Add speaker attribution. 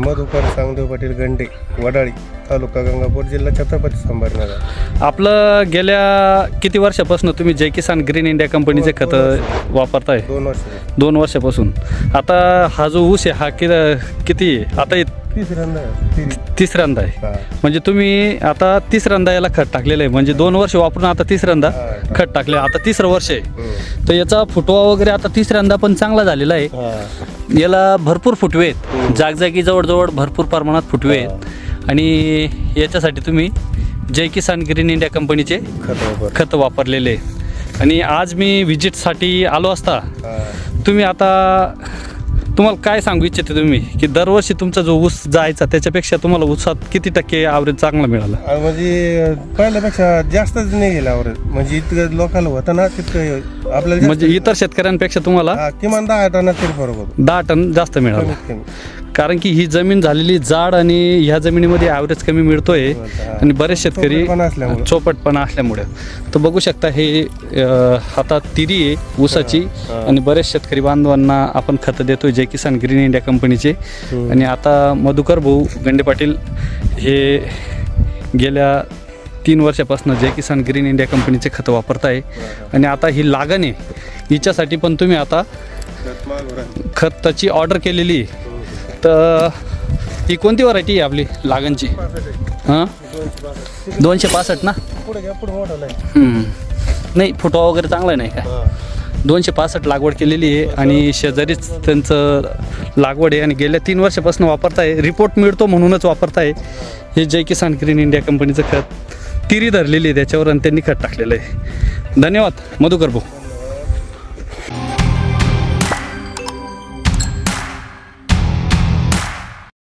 Speaker 1: मधुकर सांगदेव पाटील गंडे, वडाळी, तालुका गंगापूर, जिल्हा छत्रपती संभाजीनगर.
Speaker 2: आपलं गेल्या किती वर्षापासून तुम्ही जय किसान ग्रीन इंडिया कंपनीचे खतं वापरताय?
Speaker 1: 2 वर्ष.
Speaker 2: 2 वर्षापासून. आता हा जो ऊस आहे हा किती आहे आता? तिसऱ्यांदा आहे. म्हणजे तुम्ही आता तिसऱ्यांदा याला खत टाकलेलं आहे, म्हणजे 2 वर्ष वापरून आता तिसऱ्यांदा खत टाकले, आता 3रं वर्ष आहे. तर याचा फुटवा वगैरे आता तिसऱ्यांदा पण चांगला झालेला आहे. याला भरपूर फुटवे आहेत, जागजागी जवळजवळ भरपूर प्रमाणात फुटवे आहेत. आणि याच्यासाठी तुम्ही जय किसान ग्रीन इंडिया कंपनीचे खत वापरलेले आहे. आणि आज मी व्हिजिटसाठी आलो असता, तुम्ही आता तुम्हाला काय सांगू इच्छिते तुम्ही की दरवर्षी तुमचा जो ऊस जायचा त्याच्यापेक्षा तुम्हाला ऊसात किती टक्के ॲव्हरेज चांगला मिळाला?
Speaker 1: म्हणजे पहिल्यापेक्षा जास्तच नाही गेला ॲव्हरेज. म्हणजे इतकं लोकांना होतं ना तितकं आपल्याला
Speaker 2: म्हणजे इतर शेतकऱ्यांपेक्षा तुम्हाला
Speaker 1: किमान 10 टन तरी फरक होतो.
Speaker 2: 10 टन जास्त मिळाला.
Speaker 1: कमी.
Speaker 2: कारण की ही जमीन झालेली जाड आणि ह्या जमिनीमध्ये ॲव्हरेज कमी मिळतोय आणि बरेच शेतकरी चोपटपणा असल्यामुळे. तर बघू शकता हे आता तिरी आहे ऊसाची आणि बरेच शेतकरी बांधवांना आपण खतं देतोय जय किसान ग्रीन इंडिया कंपनीचे. आणि आता मधुकर भाऊ गंडे पाटील हे गेल्या 3 वर्षापासून जय किसान ग्रीन इंडिया कंपनीचे खतं वापरताय. आणि आता ही लागण आहे, हिच्यासाठी पण तुम्ही आता खताची ऑर्डर केलेली आहे. तर ही कोणती व्हरायटी आहे आपली लागणची? 265 ना? नाही, फुटवा वगैरे चांगला नाही का? 265 लागवड केलेली आहे आणि शेजारीच त्यांचं लागवड आहे आणि गेल्या 3 वर्षापासून वापरताय. रिपोर्ट मिळतो म्हणूनच वापरताय. हे जय किसान ग्रीन इंडिया कंपनीचं खत तिरी धरलेली आहे त्याच्यावर आणि त्यांनी खत टाकलेलं आहे. धन्यवाद मधुकर भाऊ.